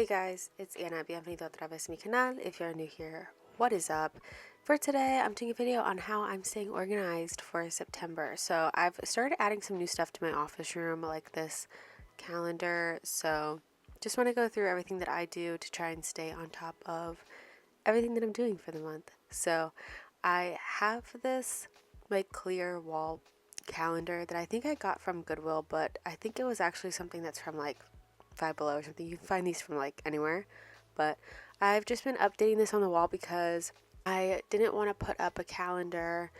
Hey guys, it's Anna. Bienvenido otra vez a mi canal. If you're new here, what is up? For today, I'm doing a video on how I'm staying organized for September. So I've started adding some new stuff to my office room, like this calendar. So just want to go through everything that I do to try and stay on top of everything that I'm doing for the month. So I have this like clear wall calendar that I think I got from Goodwill, but I think it was actually something that's from like Five Below or something. You can find these from like anywhere, but I've just been updating this on the wall because I didn't want to put up a calendar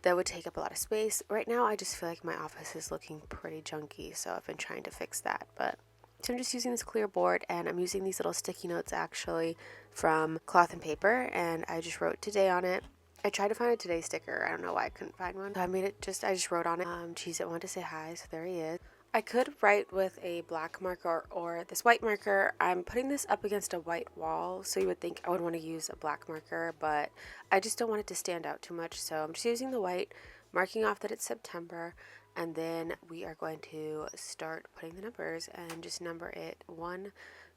that would take up a lot of space. Right now I just feel like my office is looking pretty junky, so I've been trying to fix that. But so I'm just using this clear board, and I'm using these little sticky notes actually from Cloth and Paper, and I just wrote today on it. I tried to find a today sticker. I don't know why I couldn't find one. So I just wrote on it, Cheese It wanted to say hi, so there he is. I could write with a black marker or this white marker. I'm putting this up against a white wall, so you would think I would want to use a black marker, but I just don't want it to stand out too much, so I'm just using the white, marking off that it's September, and then we are going to start putting the numbers and just number it 1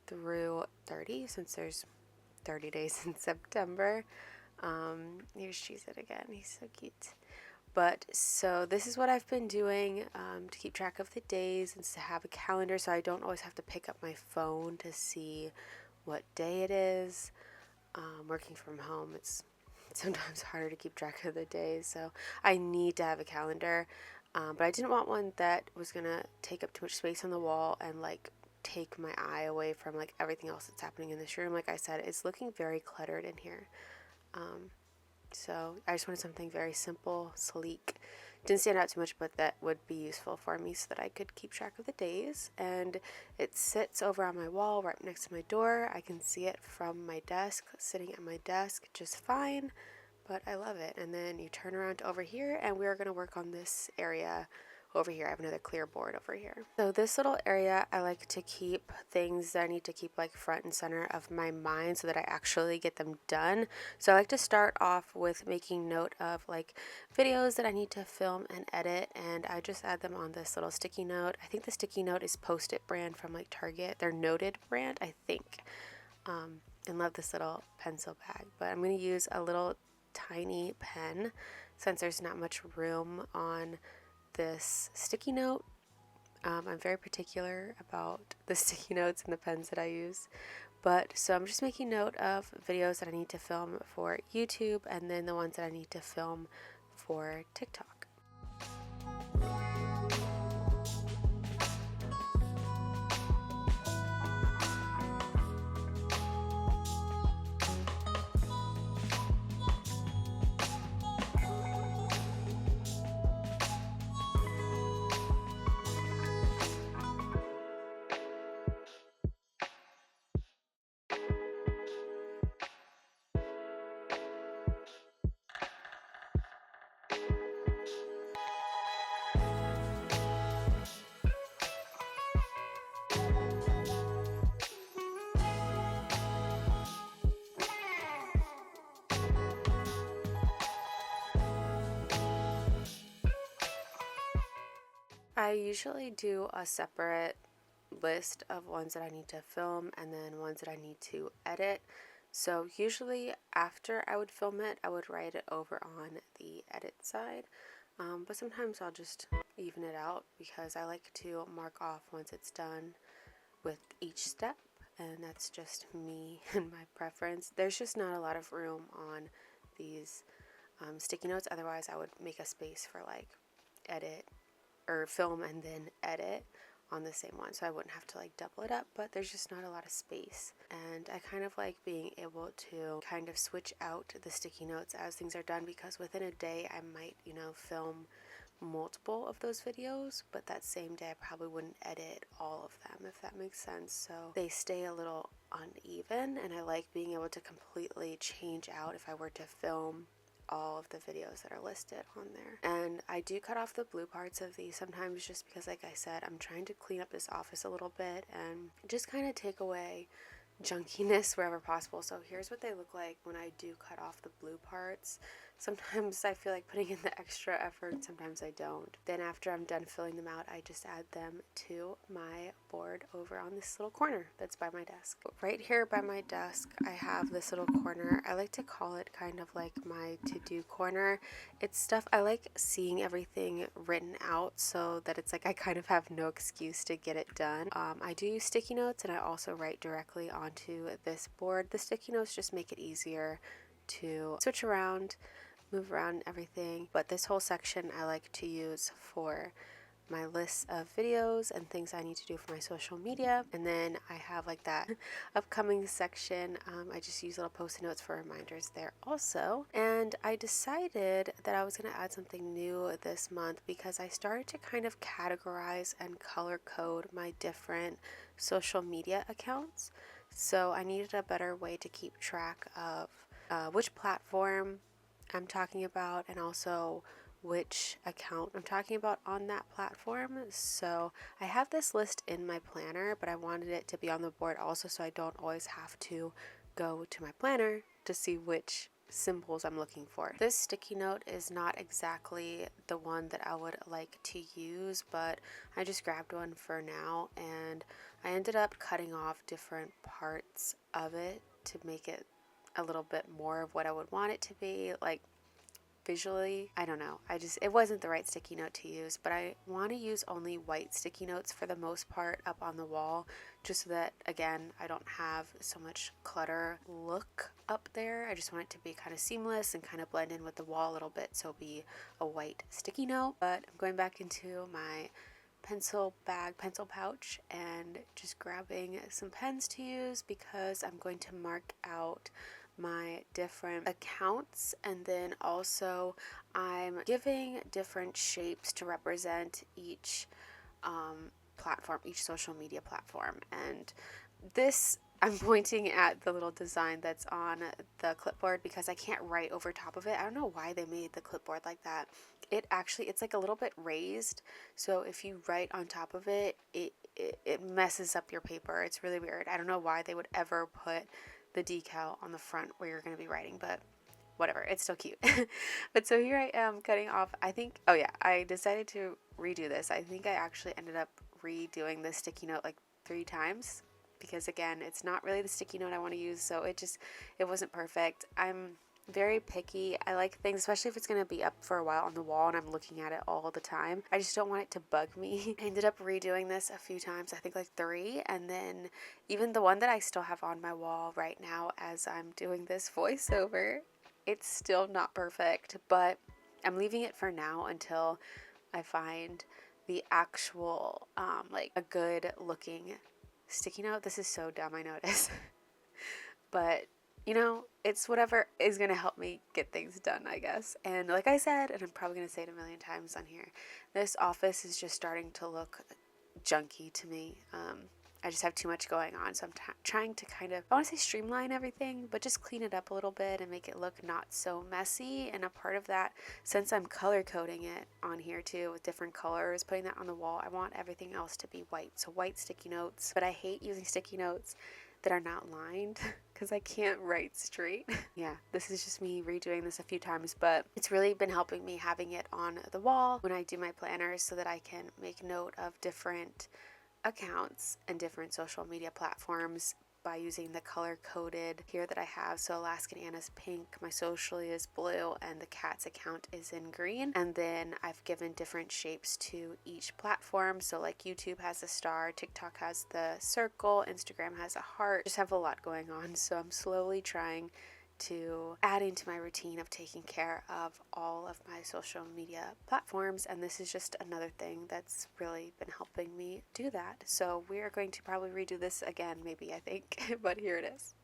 through 30 since there's 30 days in September. Here's Cheese It again. He's so cute. But so this is what I've been doing to keep track of the days and to have a calendar so I don't always have to pick up my phone to see what day it is. Working from home, it's sometimes harder to keep track of the days, so I need to have a calendar. But I didn't want one that was gonna take up too much space on the wall and like take my eye away from like everything else that's happening in this room. Like I said, it's looking very cluttered in here. So I just wanted something very simple, sleek. Didn't stand out too much, but that would be useful for me so that I could keep track of the days. And it sits over on my wall right next to my door. I can see it from my desk, sitting at my desk just fine, but I love it. And then you turn around over here, and we are going to work on this area over here. I have another clear board over here. So this little area, I like to keep things that I need to keep like front and center of my mind so that I actually get them done. So I like to start off with making note of like videos that I need to film and edit, and I just add them on this little sticky note. I think the sticky note is Post-it brand from like Target. They're Noted brand, I think. And love this little pencil bag, but I'm going to use a little tiny pen since there's not much room on this sticky note. I'm very particular about the sticky notes and the pens that I use. But so I'm just making note of videos that I need to film for YouTube and then the ones that I need to film for TikTok. I usually do a separate list of ones that I need to film and then ones that I need to edit. So usually after I would film it, I would write it over on the edit side. But sometimes I'll just even it out because I like to mark off once it's done with each step, and that's just me and my preference. There's just not a lot of room on these sticky notes, otherwise I would make a space for like edit or film and then edit on the same one, so I wouldn't have to like double it up, but there's just not a lot of space, and I kind of like being able to kind of switch out the sticky notes as things are done, because within a day I might, film multiple of those videos, but that same day I probably wouldn't edit all of them, if that makes sense. So they stay a little uneven, and I like being able to completely change out if I were to film all of the videos that are listed on there. And I do cut off the blue parts of these sometimes just because, like I said, I'm trying to clean up this office a little bit and just kind of take away junkiness wherever possible. So here's what they look like when I do cut off the blue parts. Sometimes I feel like putting in the extra effort, sometimes I don't. Then after I'm done filling them out, I just add them to my board over on this little corner that's by my desk. Right here by my desk, I have this little corner. I like to call it kind of like my to-do corner. It's stuff I like seeing everything written out so that it's like I kind of have no excuse to get it done. I do use sticky notes, and I also write directly onto this board. The sticky notes just make it easier to switch around, move around everything, but this whole section I like to use for my list of videos and things I need to do for my social media. And then I have like that upcoming section. I just use little post-it notes for reminders there also. And I decided that I was going to add something new this month because I started to kind of categorize and color code my different social media accounts. So I needed a better way to keep track of which platform I'm talking about, and also which account I'm talking about on that platform. So I have this list in my planner, but I wanted it to be on the board also so I don't always have to go to my planner to see which symbols I'm looking for. This sticky note is not exactly the one that I would like to use, but I just grabbed one for now, and I ended up cutting off different parts of it to make it a little bit more of what I would want it to be, like visually. I don't know. It wasn't the right sticky note to use, but I want to use only white sticky notes for the most part up on the wall, just so that, again, I don't have so much clutter look up there. I just want it to be kind of seamless and kind of blend in with the wall a little bit, so it'll be a white sticky note. But I'm going back into my pencil pouch and just grabbing some pens to use because I'm going to mark out my different accounts, and then also I'm giving different shapes to represent each platform, each social media platform. And this, I'm pointing at the little design that's on the clipboard because I can't write over top of it. I don't know why they made the clipboard like that. It's like a little bit raised, so if you write on top of it, it messes up your paper. It's really weird. I don't know why they would ever put the decal on the front where you're going to be writing, but whatever, it's still cute. But so here I am cutting off, I decided to redo this. I think I actually ended up redoing this sticky note like 3 times because, again, it's not really the sticky note I want to use, so it wasn't perfect. I'm very picky. I like things, especially if it's going to be up for a while on the wall and I'm looking at it all the time. I just don't want it to bug me. I ended up redoing this a few times, I think like 3, and then even the one that I still have on my wall right now as I'm doing this voiceover, it's still not perfect, but I'm leaving it for now until I find the actual like a good looking sticky note. This is so dumb, I notice. But it's whatever is going to help me get things done, I guess. And like I said, and I'm probably going to say it a million times on here, this office is just starting to look junky to me. I just have too much going on, so I'm trying to kind of, I want to say streamline everything, but just clean it up a little bit and make it look not so messy. And a part of that, since I'm color coding it on here too with different colors, putting that on the wall, I want everything else to be white. So white sticky notes, but I hate using sticky notes that are not lined because I can't write straight. Yeah, this is just me redoing this a few times, but it's really been helping me having it on the wall when I do my planners so that I can make note of different accounts and different social media platforms by using the color coded here that I have. So AlaskanAnna's pink, my socially is blue, and the cat's account is in green. And then I've given different shapes to each platform. So like YouTube has a star, TikTok has the circle, Instagram has a heart. Just have a lot going on. So I'm slowly trying to add into my routine of taking care of all of my social media platforms, and this is just another thing that's really been helping me do that. So we are going to probably redo this again, maybe, I think, but here it is.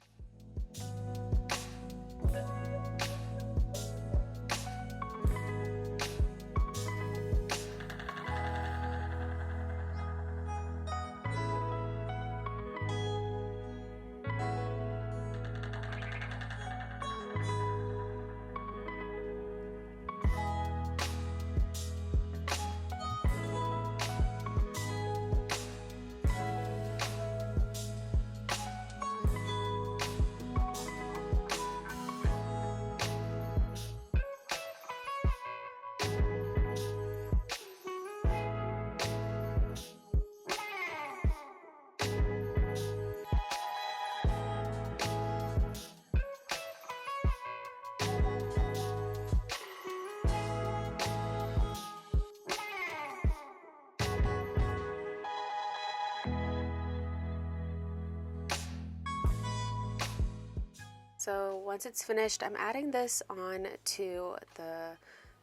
So once it's finished, I'm adding this on to the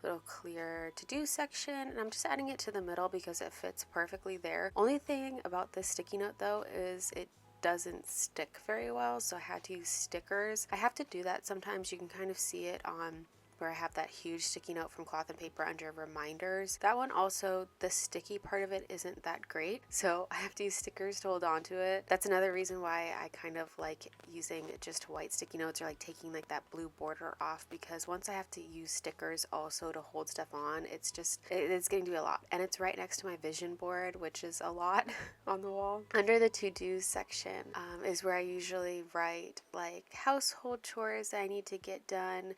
little clear to-do section, and I'm just adding it to the middle because it fits perfectly there. Only thing about this sticky note though is it doesn't stick very well, so I had to use stickers. I have to do that sometimes. You can kind of see it on where I have that huge sticky note from Cloth and Paper under reminders. That one also, the sticky part of it isn't that great, so I have to use stickers to hold on to it. That's another reason why I kind of like using just white sticky notes, or like taking like that blue border off, because once I have to use stickers also to hold stuff on, it's getting to be a lot. And it's right next to my vision board, which is a lot on the wall. Under the to-dos section is where I usually write like household chores that I need to get done,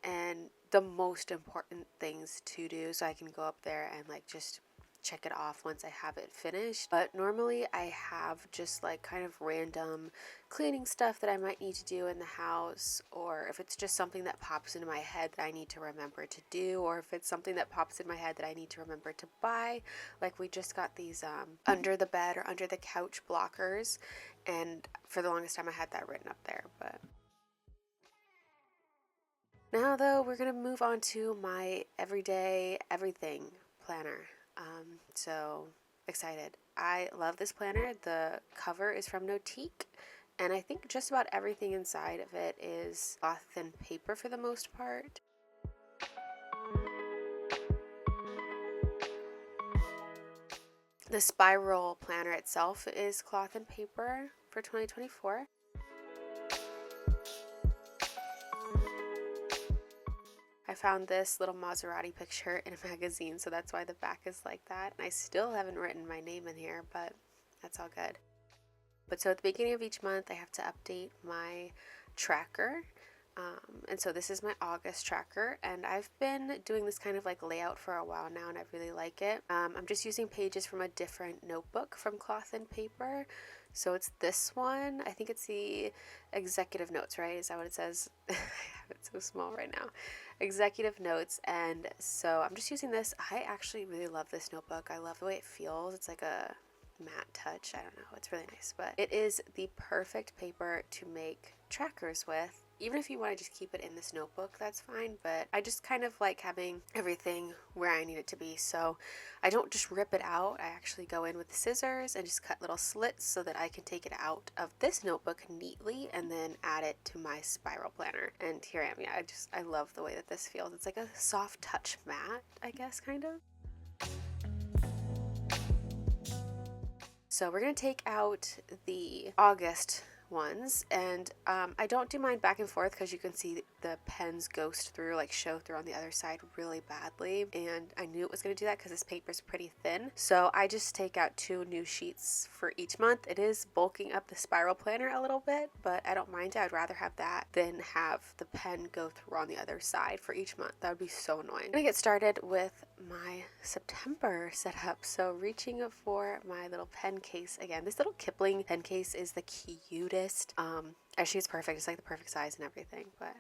and the most important things to do, so I can go up there and like just check it off once I have it finished. But normally I have just like kind of random cleaning stuff that I might need to do in the house, or if it's just something that pops into my head that I need to remember to do, or if it's something that pops in my head that I need to remember to buy. Like we just got these under the bed or under the couch blockers, and for the longest time I had that written up there. But now though, we're going to move on to my everyday everything planner. So excited. I love this planner. The cover is from Notique, and I think just about everything inside of it is cloth and paper for the most part. The spiral planner itself is cloth and paper for 2024. I found this little Maserati picture in a magazine, so that's why the back is like that. And I still haven't written my name in here, but that's all good. But so at the beginning of each month, I have to update my tracker. And so this is my August tracker, and I've been doing this kind of like layout for a while now, and I really like it. I'm just using pages from a different notebook from Cloth and Paper. So it's this one. I think it's the executive notes, right? Is that what it says? I have it so small right now. Executive notes. And so I'm just using this. I actually really love this notebook. I love the way it feels. It's like a matte touch. I don't know. It's really nice, but it is the perfect paper to make trackers with. Even if you want to just keep it in this notebook, that's fine, but I just kind of like having everything where I need it to be. So I don't just rip it out. I actually go in with the scissors and just cut little slits so that I can take it out of this notebook neatly and then add it to my spiral planner. And here I am. Yeah, I love the way that this feels. It's like a soft touch matte, I guess, kind of. So we're going to take out the August ones, and I don't do mine back and forth because you can see the pens ghost through, like show through on the other side really badly, and I knew it was going to do that because this paper is pretty thin. So I just take out 2 new sheets for each month. It is bulking up the spiral planner a little bit, but I don't mind it. I'd rather have that than have the pen go through on the other side for each month. That would be so annoying. I'm going to get started with my September setup. So reaching for my little pen case again. This little Kipling pen case is the cutest. Actually, it's perfect. It's like the perfect size and everything. But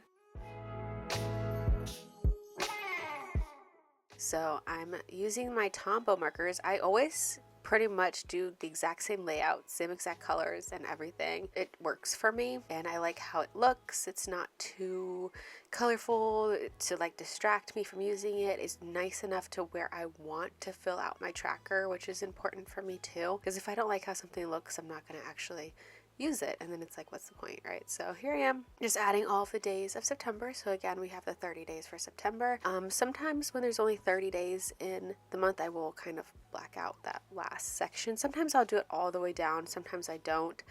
so I'm using my Tombow markers. I always pretty much do the exact same layout, same exact colors and everything. It works for me, and I like how it looks. It's not too colorful to like distract me from using it. It's nice enough to where I want to fill out my tracker, which is important for me too, because if I don't like how something looks, I'm not going to actually use it, and then it's like, what's the point, right? So here I am just adding all of the days of September. So again, we have the 30 days for September. Sometimes when there's only 30 days in the month, I will kind of black out that last section. Sometimes I'll do it all the way down, sometimes I don't.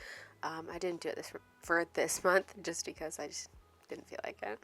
I didn't do it for this month just because I just didn't feel like it.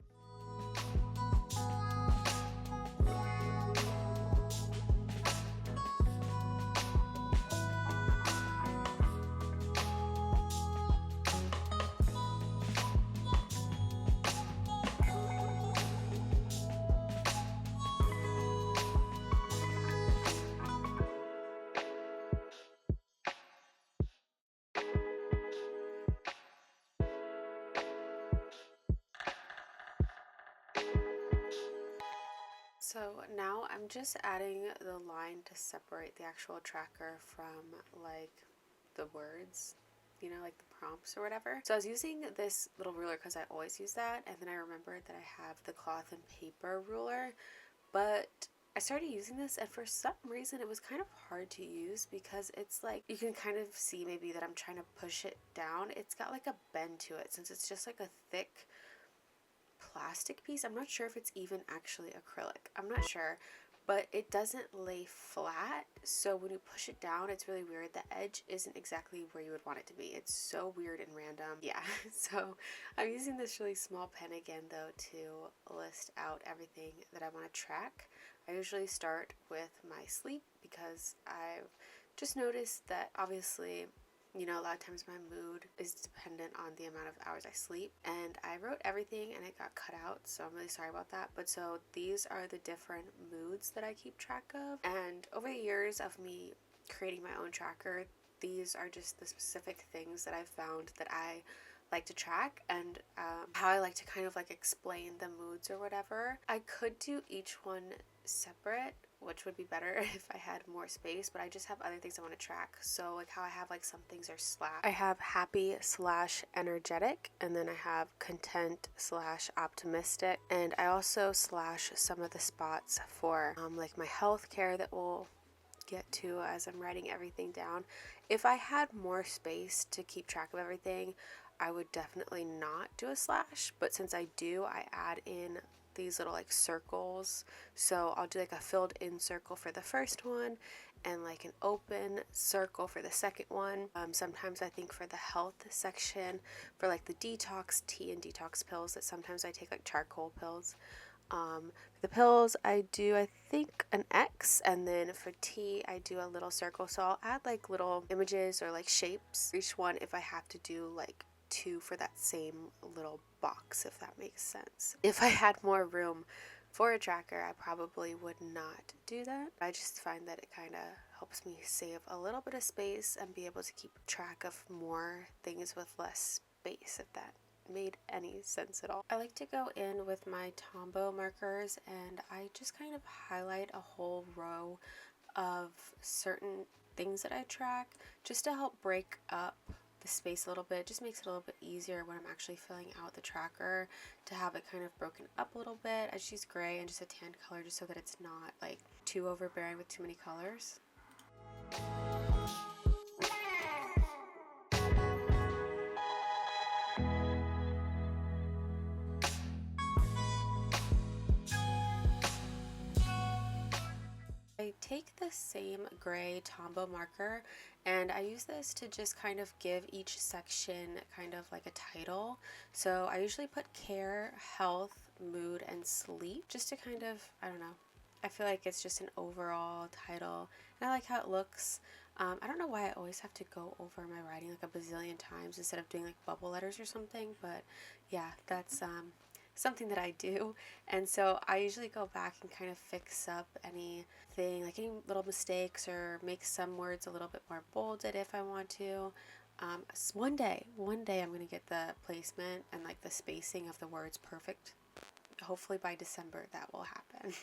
So now I'm just adding the line to separate the actual tracker from like the words, you know, like the prompts or whatever. So I was using this little ruler because I always use that, and then I remembered that I have the cloth and paper ruler, but I started using this, and for some reason it was kind of hard to use because it's like, you can kind of see maybe that I'm trying to push it down. It's got like a bend to it since it's just like a thick plastic piece. I'm not sure if it's even actually acrylic. I'm not sure, but it doesn't lay flat, so when you push it down, it's really weird. The edge isn't exactly where you would want it to be. It's so weird and random. Yeah, so I'm using this really small pen again though to list out everything that I want to track. I usually start with my sleep because I've just noticed that obviously, you know, a lot of times my mood is dependent on the amount of hours I sleep, and I wrote everything and it got cut out, so I'm really sorry about that. But so these are the different moods that I keep track of, and over the years of me creating my own tracker, these are just the specific things that I've found that I like to track, and how I like to kind of like explain the moods or whatever. I could do each one separate, which would be better if I had more space, but I just have other things I want to track. So like how I have like some things are slash, I have happy / energetic, and then I have content / optimistic, and I also slash some of the spots for like my health care that we'll get to as I'm writing everything down. If I had more space to keep track of everything, I would definitely not do a slash, but since I do, I add in these little like circles. So I'll do like a filled in circle for the first one and like an open circle for the second one. Sometimes I think for the health section, for like the detox tea and detox pills, that sometimes I take like charcoal pills. For the pills, I do, I think, an X, and then for tea, I do a little circle. So I'll add like little images or like shapes for each one if I have to do like 2 for that same little box, if that makes sense. If I had more room for a tracker, I probably would not do that. I just find that it kind of helps me save a little bit of space and be able to keep track of more things with less space, if that made any sense at all. I like to go in with my Tombow markers and I just kind of highlight a whole row of certain things that I track just to help break up the space a little bit. It just makes it a little bit easier when I'm actually filling out the tracker to have it kind of broken up a little bit. I just use gray and just a tan color just so that it's not like too overbearing with too many colors. I take the same gray Tombow marker and I use this to just kind of give each section kind of like a title. So I usually put care, health, mood, and sleep just to kind of, I don't know, I feel like it's just an overall title and I like how it looks. I don't know why I always have to go over my writing like a bazillion times instead of doing like bubble letters or something, but yeah, that's something that I do. And so I usually go back and kind of fix up anything, like any little mistakes, or make some words a little bit more bolded if I want to. One day I'm going to get the placement and like the spacing of the words perfect. Hopefully by December that will happen.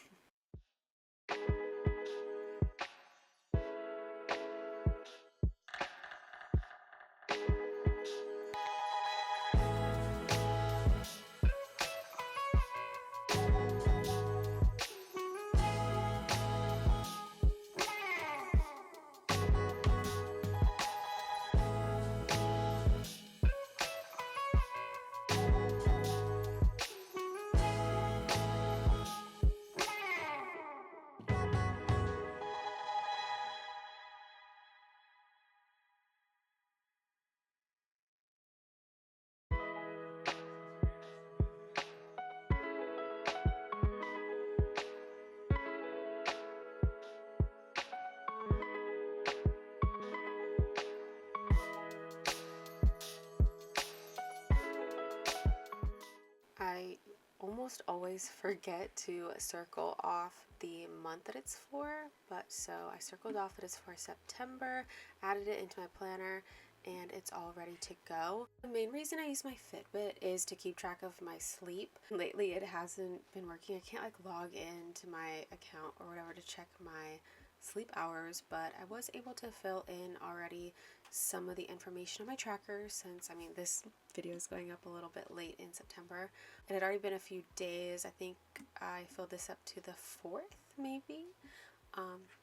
I almost always forget to circle off the month that it's for, but so I circled off that it's for September, added it into my planner, and it's all ready to go. The main reason I use my Fitbit is to keep track of my sleep. Lately it hasn't been working. I can't like log into my account or whatever to check my sleep hours, but I was able to fill in already some of the information on my tracker since, I mean, this video is going up a little bit late in September. It had already been a few days. I think I filled this up to the 4th, maybe.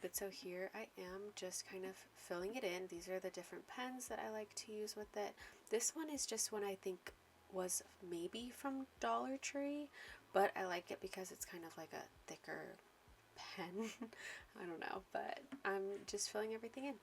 But so here I am just kind of filling it in. These are the different pens that I like to use with it. This one is just one I think was maybe from Dollar Tree, but I like it because it's kind of like a thicker pen. I don't know, but I'm just filling everything in.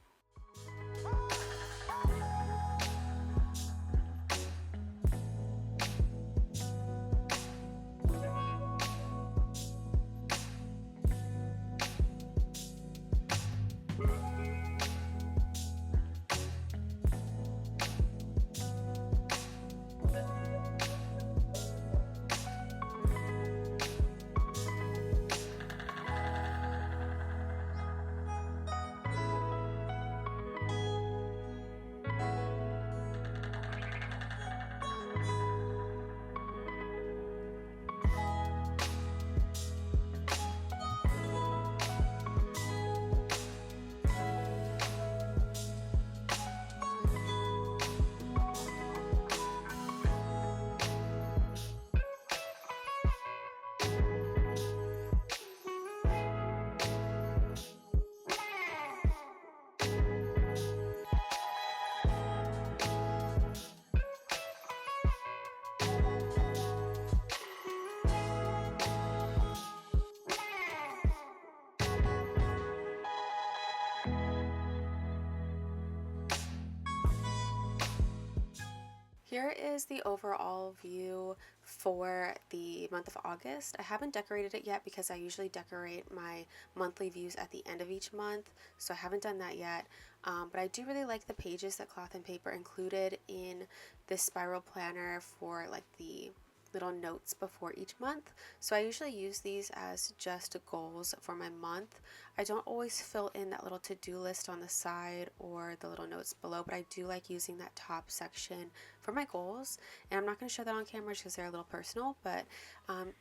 Here is the overall view for the month of August. I haven't decorated it yet because I usually decorate my monthly views at the end of each month, so I haven't done that yet. But I do really like the pages that Cloth and Paper included in this spiral planner for like the little notes before each month. So I usually use these as just goals for my month. I don't always fill in that little to-do list on the side or the little notes below, but I do like using that top section for my goals. And I'm not going to show that on camera because they're a little personal, but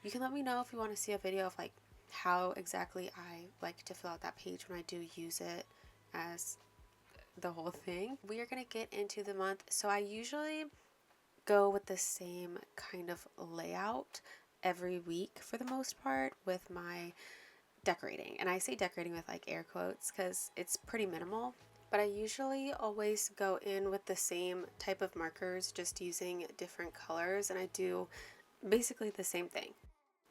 you can let me know if you want to see a video of like how exactly I like to fill out that page when I do use it as the whole thing. We are going to get into the month. So I usually go with the same kind of layout every week for the most part with my decorating. And I say decorating with like air quotes because it's pretty minimal. But I usually always go in with the same type of markers, just using different colors, and I do basically the same thing.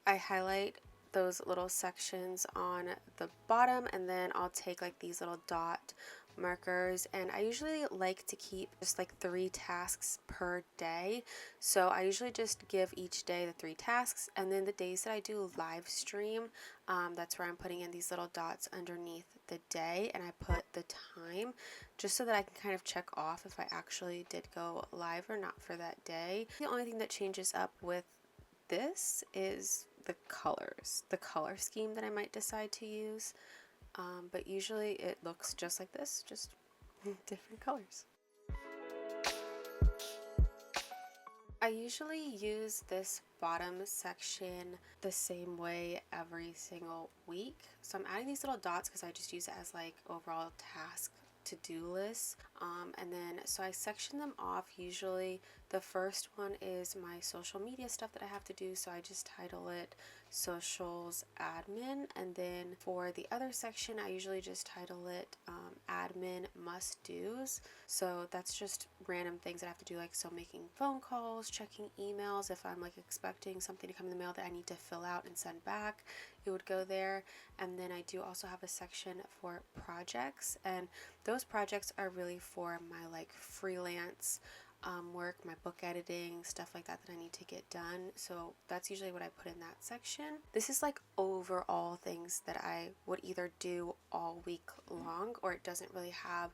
I highlight those little sections on the bottom, and then I'll take like these little dot markers, and I usually like to keep just like 3 tasks per day. So I usually just give each day the 3 tasks, and then the days that I do live stream, that's where I'm putting in these little dots underneath the day, and I put the time just so that I can kind of check off if I actually did go live or not for that day. The only thing that changes up with this is the colors, the color scheme that I might decide to use, but usually it looks just like this, just different colors. I usually use this bottom section the same way every single week. So I'm adding these little dots because I just use it as like overall task to-do lists. And then so I section them off. Usually the first one is my social media stuff that I have to do, so I just title it socials admin, and then for the other section I usually just title it admin must do's. So that's just random things that I have to do, like so making phone calls, checking emails, if I'm like expecting something to come in the mail that I need to fill out and send back, it would go there. And then I do also have a section for projects, and those projects are really for my like freelance work, my book editing, stuff like that that I need to get done. So that's usually what I put in that section. This is like overall things that I would either do all week long, or it doesn't really have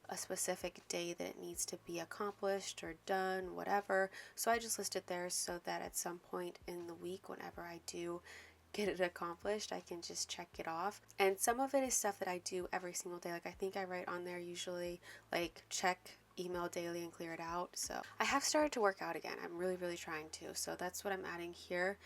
a specific day that it needs to be accomplished or done, whatever. So I just list it there so that at some point in the week, whenever I do get it accomplished, I can just check it off. And some of it is stuff that I do every single day. Like I think I write on there usually like check email daily and clear it out. So I have started to work out again. I'm really trying to. So that's what I'm adding here.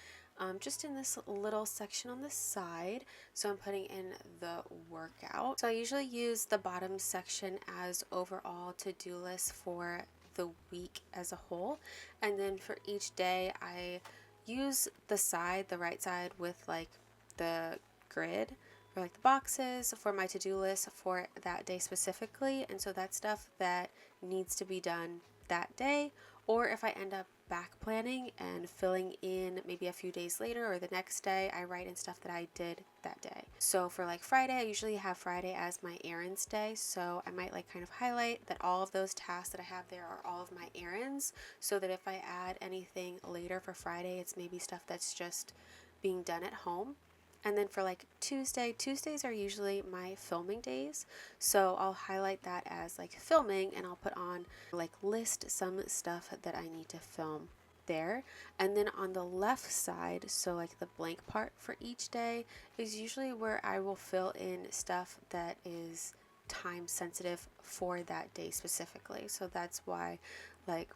just in this little section on the side. So I'm putting in the workout. So I usually use the bottom section as overall to-do list for the week as a whole, and then for each day I use the right side with like the grid for like the boxes for my to-do list for that day specifically. And so that's stuff that needs to be done that day, or if I end up back planning and filling in maybe a few days later or the next day, I write in stuff that I did that day. So for like Friday, I usually have Friday as my errands day, so I might like kind of highlight that all of those tasks that I have there are all of my errands, so that if I add anything later for Friday, it's maybe stuff that's just being done at home. And then for like Tuesdays are usually my filming days. So I'll highlight that as like filming, and I'll put on like list some stuff that I need to film there. And then on the left side, so like the blank part for each day, is usually where I will fill in stuff that is time sensitive for that day specifically. So that's why like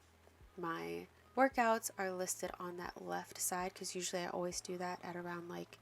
my workouts are listed on that left side, because usually I always do that at around like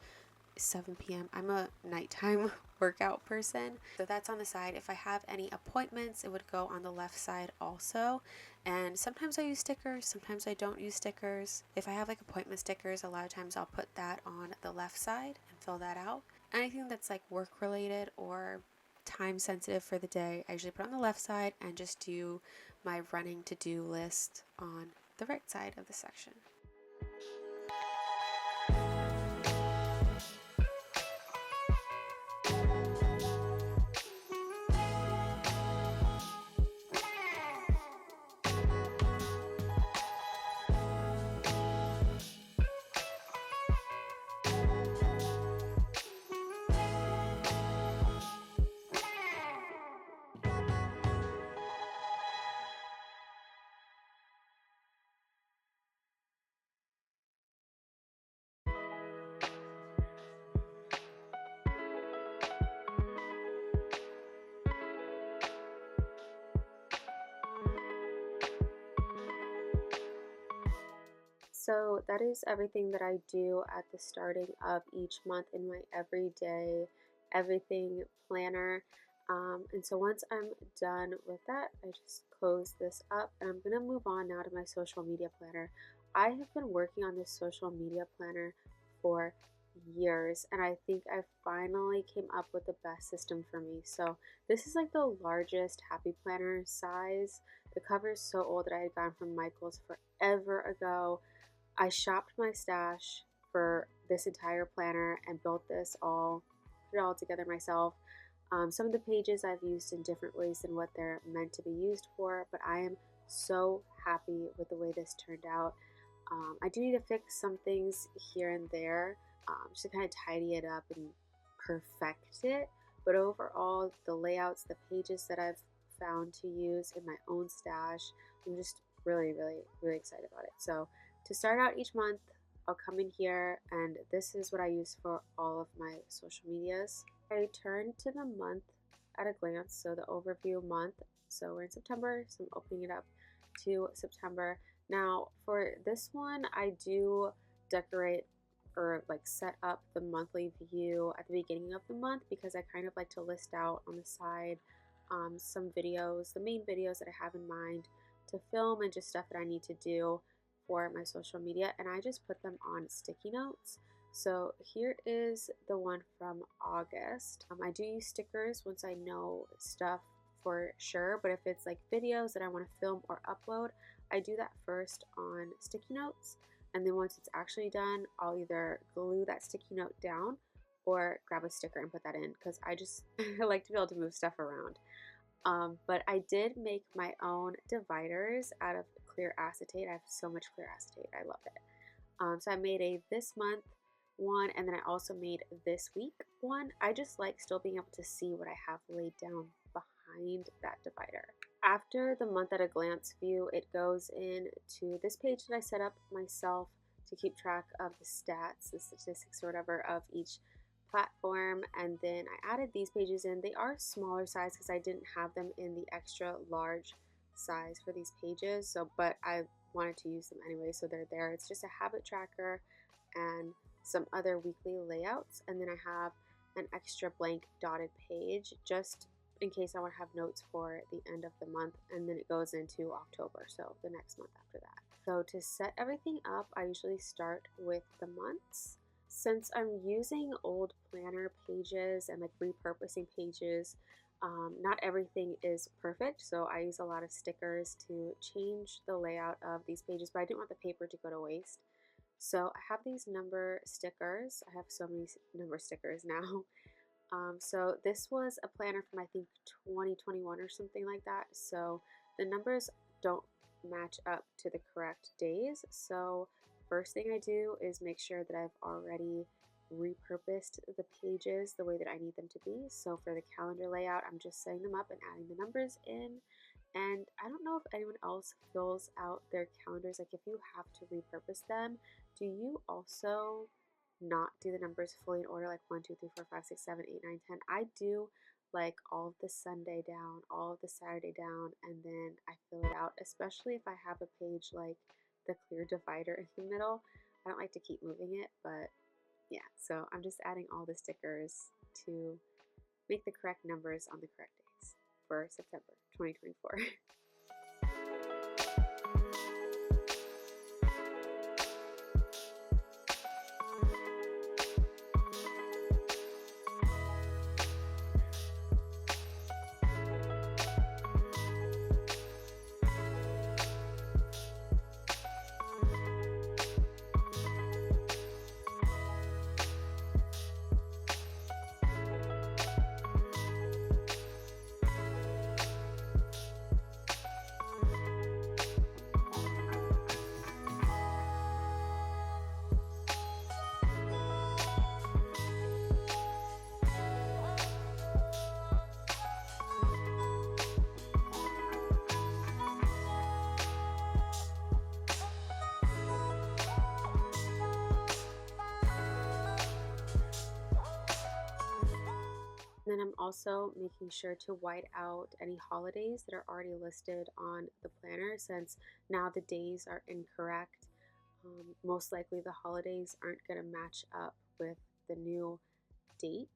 7 p.m. I'm a nighttime workout person, so that's on the side. If I have any appointments, it would go on the left side also. And sometimes I use stickers, sometimes I don't use stickers. If I have like appointment stickers, a lot of times I'll put that on the left side and fill that out. Anything that's like work related or time sensitive for the day, I usually put on the left side and just do my running to-do list on the right side of the section. So that is everything that I do at the starting of each month in my everyday everything planner. And so once I'm done with that, I just close this up, and I'm going to move on now to my social media planner. I have been working on this social media planner for years, and I think I finally came up with the best system for me. So this is like the largest happy planner size. The cover is so old that I had gotten from Michael's forever ago. I shopped my stash for this entire planner and built this all, put it all together myself. Some of the pages I've used in different ways than what they're meant to be used for, but I am so happy with the way this turned out. I do need to fix some things here and there, just to kind of tidy it up and perfect it. But overall, the layouts, the pages that I've found to use in my own stash, I'm just really, really, really excited about it. So to start out each month, I'll come in here, and this is what I use for all of my social medias. I turn to the month at a glance, so the overview month. So we're in September, so I'm opening it up to September. Now for this one, I do decorate or like set up the monthly view at the beginning of the month, because I kind of like to list out on the side some videos, the main videos that I have in mind to film, and just stuff that I need to do for my social media, and I just put them on sticky notes. So here is the one from August. I do use stickers once I know stuff for sure, but if it's like videos that I want to film or upload, I do that first on sticky notes, and then once it's actually done, I'll either glue that sticky note down or grab a sticker and put that in, because I just I like to be able to move stuff around. But I did make my own dividers out of clear acetate. I have so much clear acetate. I love it. So I made a this month one, and then I also made this week one. I just like still being able to see what I have laid down behind that divider. After the month at a glance view, it goes into this page that I set up myself to keep track of the stats, the statistics or whatever of each platform. And then I added these pages in. They are smaller size because I didn't have them in the extra large size for these pages, so but I wanted to use them anyway, so they're there. It's just a habit tracker and some other weekly layouts, and then I have an extra blank dotted page just in case I want to have notes for the end of the month, and then it goes into October, so the next month after that. So to set everything up, I usually start with the months. Since I'm using old planner pages and like repurposing pages, not everything is perfect, so I use a lot of stickers to change the layout of these pages, but I didn't want the paper to go to waste. So I have these number stickers. I have so many number stickers now. So this was a planner from I think 2021 or something like that. So the numbers don't match up to the correct days. So first thing I do is make sure that I've already repurposed the pages the way that I need them to be. So for the calendar layout, I'm just setting them up and adding the numbers in. And I don't know if anyone else fills out their calendars, like if you have to repurpose them, do you also not do the numbers fully in order, like 1, 2, 3, 4, 5, 6, 7, 8, 9, 10? I do like all of the Sunday down, all of the Saturday down, and then I fill it out, especially if I have a page like the clear divider in the middle. I don't like to keep moving it, but yeah, so I'm just adding all the stickers to make the correct numbers on the correct days for September 2024. Then I'm also making sure to white out any holidays that are already listed on the planner, since now the days are incorrect. Most likely the holidays aren't going to match up with the new date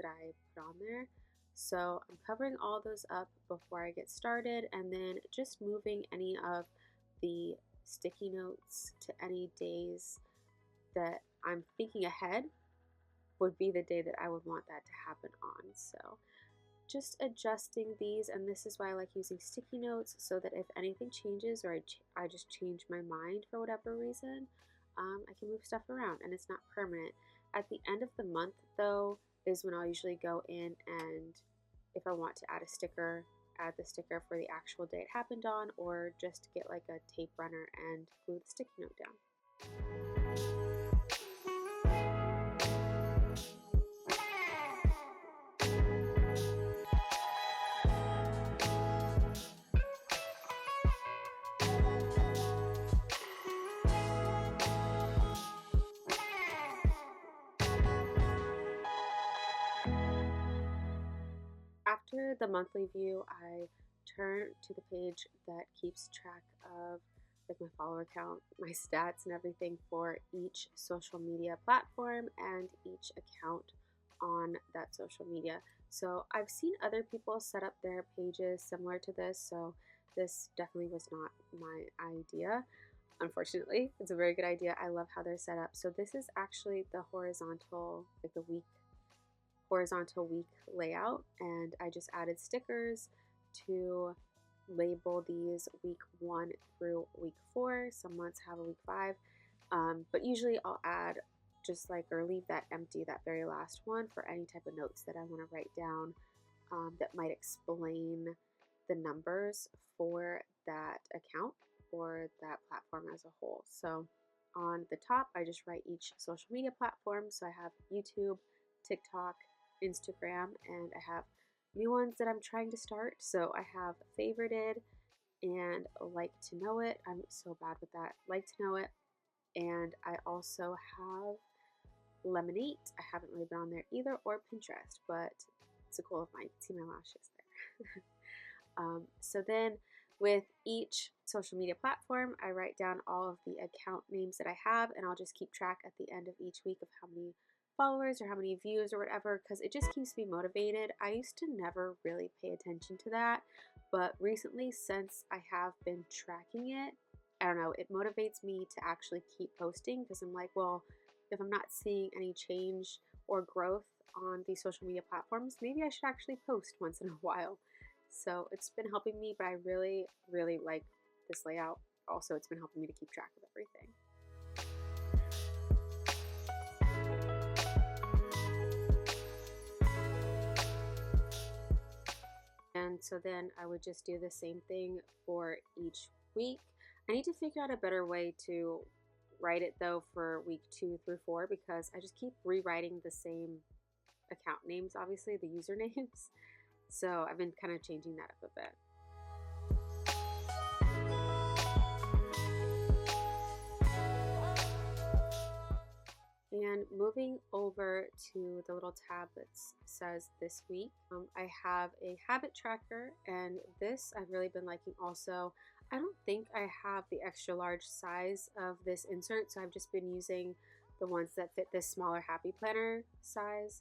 that I put on there. So I'm covering all those up before I get started, and then just moving any of the sticky notes to any days that I'm thinking ahead would be the day that I would want that to happen on. So just adjusting these, and this is why I like using sticky notes, so that if anything changes or I just change my mind for whatever reason, I can move stuff around and it's not permanent. At the end of the month though is when I'll usually go in, and if I want to add a sticker, add the sticker for the actual day it happened on, or just get like a tape runner and glue the sticky note down. After the monthly view, I turn to the page that keeps track of like my follower count, my stats, and everything for each social media platform and each account on that social media. So I've seen other people set up their pages similar to this, so this definitely was not my idea. Unfortunately, it's a very good idea. I love how they're set up. So this is actually the horizontal, like the horizontal week layout, and I just added stickers to label these week 1 through week 4. Some months have a week 5, but usually I'll add just like, or leave that empty, that very last one, for any type of notes that I want to write down that might explain the numbers for that account or that platform as a whole. So on the top, I just write each social media platform. So I have YouTube, TikTok, Instagram, and I have new ones that I'm trying to start. So I have favorited and like to know it. I'm so bad with that. Like to know it. And I also have Lemonade. I haven't really been on there either, or Pinterest, but it's a goal of mine. See my lashes there. So then With each social media platform, I write down all of the account names that I have, and I'll just keep track at the end of each week of how many followers or how many views or whatever, because it just keeps me motivated. I used to never really pay attention to that, but recently, since I have been tracking it, I don't know, it motivates me to actually keep posting, because I'm like, well, if I'm not seeing any change or growth on these social media platforms, maybe I should actually post once in a while. So it's been helping me, but I really, really like this layout. Also, it's been helping me to keep track of everything. And so then I would just do the same thing for each week. I need to figure out a better way to write it though for week 2 through 4, because I just keep rewriting the same account names, obviously, the usernames. So I've been kind of changing that up a bit. And moving over to the little tab that says this week, I have a habit tracker, and this I've really been liking also. I don't think I have the extra large size of this insert, so I've just been using the ones that fit this smaller happy planner size.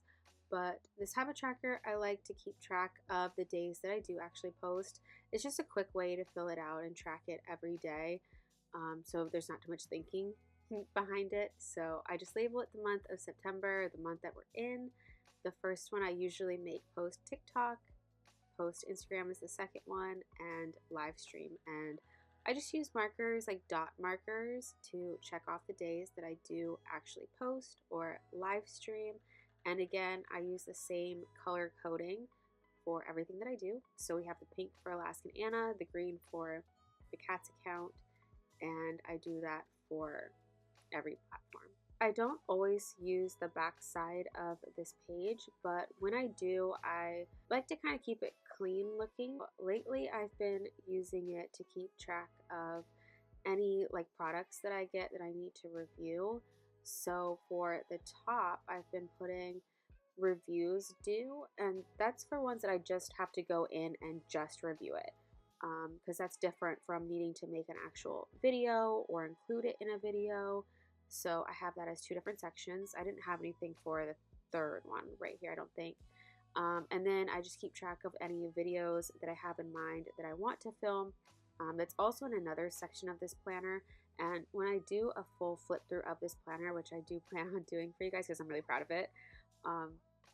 But this habit tracker, I like to keep track of the days that I do actually post. It's just a quick way to fill it out and track it every day, so there's not too much thinking behind it. So I just label it the month of September, the month that we're in. The first one I usually make post TikTok, post Instagram is the second one, and live stream. And I just use markers, like dot markers, to check off the days that I do actually post or live stream. And again, I use the same color coding for everything that I do. So we have the pink for AlaskanAnna, the green for the cat's account, and I do that for every platform. I don't always use the back side of this page, but when I do, I like to kind of keep it clean looking. Lately, I've been using it to keep track of any like products that I get that I need to review. So for the top, I've been putting reviews due, and that's for ones that I just have to go in and just review it, because that's different from needing to make an actual video or include it in a video. So I have that as 2 different sections. I didn't have anything for the third one right here, I don't think. And then I just keep track of any videos that I have in mind that I want to film. That's also in another section of this planner. And when I do a full flip through of this planner, which I do plan on doing for you guys because I'm really proud of it,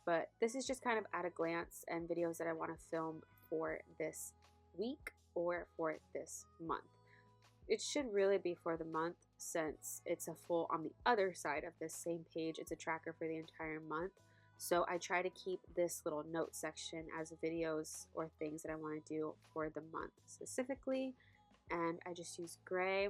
but this is just kind of at a glance and videos that I want to film for this week or for this month. It should really be for the month, since it's a full on the other side of this same page. It's a tracker for the entire month. So I try to keep this little note section as videos or things that I want to do for the month specifically. And I just use gray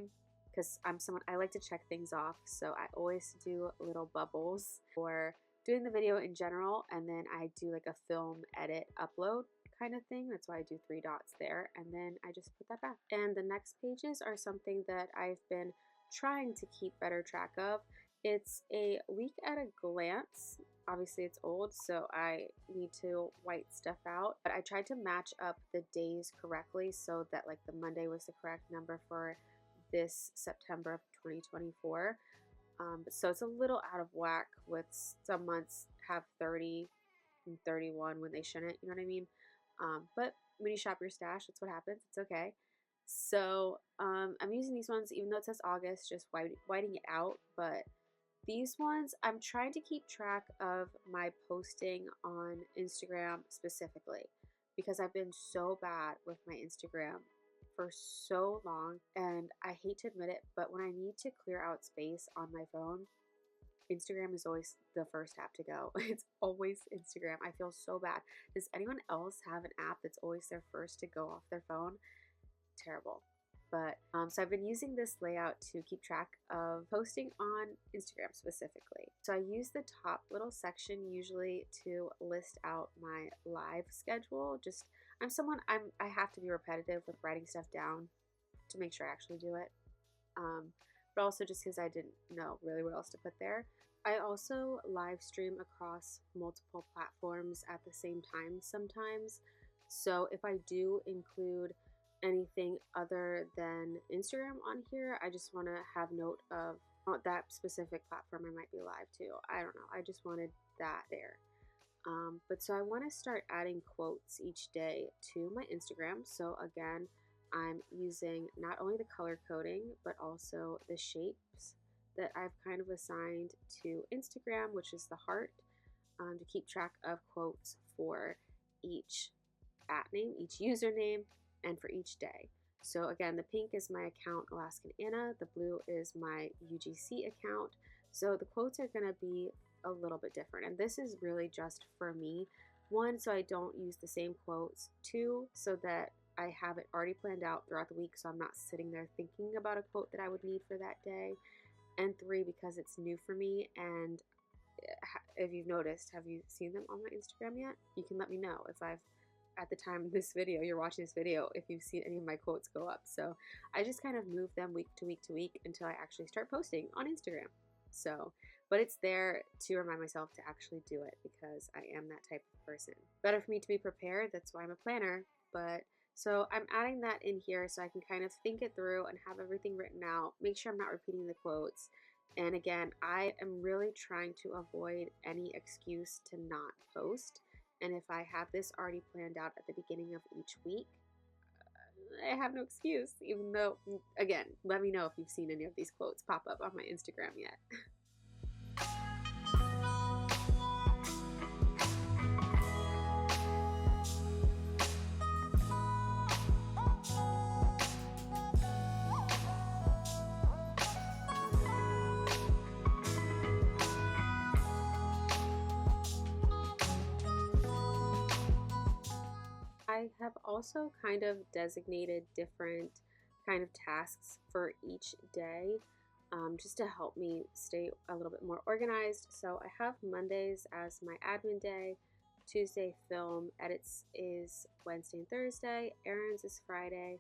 because I'm someone, I like to check things off. So I always do little bubbles for doing the video in general. And then I do like a film edit upload kind of thing. That's why I do 3 dots there, and then I just put that back. And the next pages are something that I've been trying to keep better track of. It's a week at a glance. Obviously it's old, so I need to white stuff out, but I tried to match up the days correctly so that like the Monday was the correct number for this September of 2024. So it's a little out of whack, with some months have 30 and 31 when they shouldn't, you know what I mean? But when you shop your stash, that's what happens. It's okay. So I'm using these ones, even though it says August, just whiting it out. But these ones, I'm trying to keep track of my posting on Instagram specifically, because I've been so bad with my Instagram for so long. And I hate to admit it, but when I need to clear out space on my phone, Instagram is always the first app to go. It's always Instagram. I feel so bad. Does anyone else have an app that's always their first to go off their phone? Terrible. But so I've been using this layout to keep track of posting on Instagram specifically. So I use the top little section usually to list out my live schedule. I have to be repetitive with writing stuff down to make sure I actually do it. But also just because I didn't know really what else to put there. I also live stream across multiple platforms at the same time sometimes. So if I do include anything other than Instagram on here. I just want to have note of that specific platform I might be live to. I don't know. I just wanted that there. But so I want to start adding quotes each day to my Instagram. So again, I'm using not only the color coding, but also the shapes that I've kind of assigned to Instagram, which is the heart, to keep track of quotes for each at name, each username, and for each day. So again, the pink is my account AlaskanAnna, the blue is my UGC account. So the quotes are going to be a little bit different. And this is really just for me. One, so I don't use the same quotes. Two, so that I have it already planned out throughout the week, so I'm not sitting there thinking about a quote that I would need for that day. And three, because it's new for me, and if you've noticed, have you seen them on my Instagram yet? You can let me know if I've, at the time of this video, you're watching this video, if you've seen any of my quotes go up. So I just kind of move them week to week to week until I actually start posting on Instagram. So, but it's there to remind myself to actually do it because I am that type of person. Better for me to be prepared, that's why I'm a planner. But so I'm adding that in here so I can kind of think it through and have everything written out, make sure I'm not repeating the quotes. And again, I am really trying to avoid any excuse to not post. And if I have this already planned out at the beginning of each week, I have no excuse, even though, again, let me know if you've seen any of these quotes pop up on my Instagram yet. I have also kind of designated different kind of tasks for each day, just to help me stay a little bit more organized. So I have Mondays as my admin day, Tuesday film, edits is Wednesday and Thursday, errands is Friday,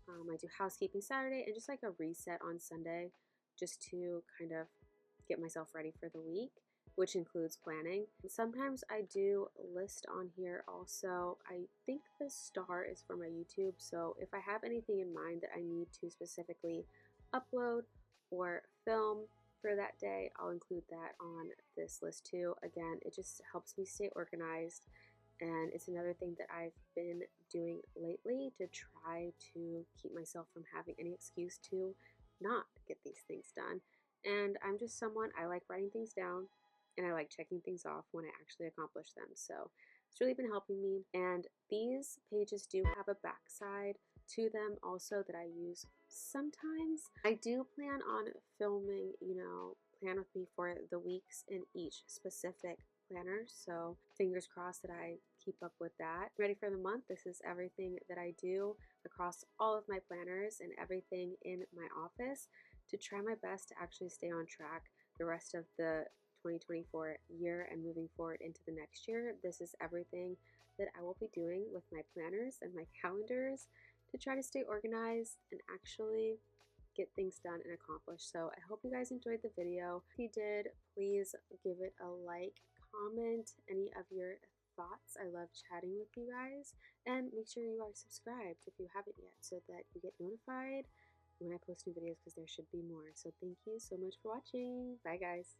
I do housekeeping Saturday, and just like a reset on Sunday just to kind of get myself ready for the week, which includes planning. Sometimes I do list on here also. I think the star is for my YouTube, so if I have anything in mind that I need to specifically upload or film for that day, I'll include that on this list too. Again, it just helps me stay organized, and it's another thing that I've been doing lately to try to keep myself from having any excuse to not get these things done. And I'm just someone, I like writing things down and I like checking things off when I actually accomplish them. So it's really been helping me. And these pages do have a backside to them also that I use sometimes. I do plan on filming, plan with me for the weeks in each specific planner. So fingers crossed that I keep up with that. Ready for the month. This is everything that I do across all of my planners and everything in my office to try my best to actually stay on track the rest of the 2024 year and moving forward into the next year. This is everything that I will be doing with my planners and my calendars to try to stay organized and actually get things done and accomplished. So I hope you guys enjoyed the video. If you did, please give it a like, comment any of your thoughts. I love chatting with you guys, and make sure you are subscribed if you haven't yet so that you get notified when I post new videos, because there should be more. So thank you so much for watching. Bye guys.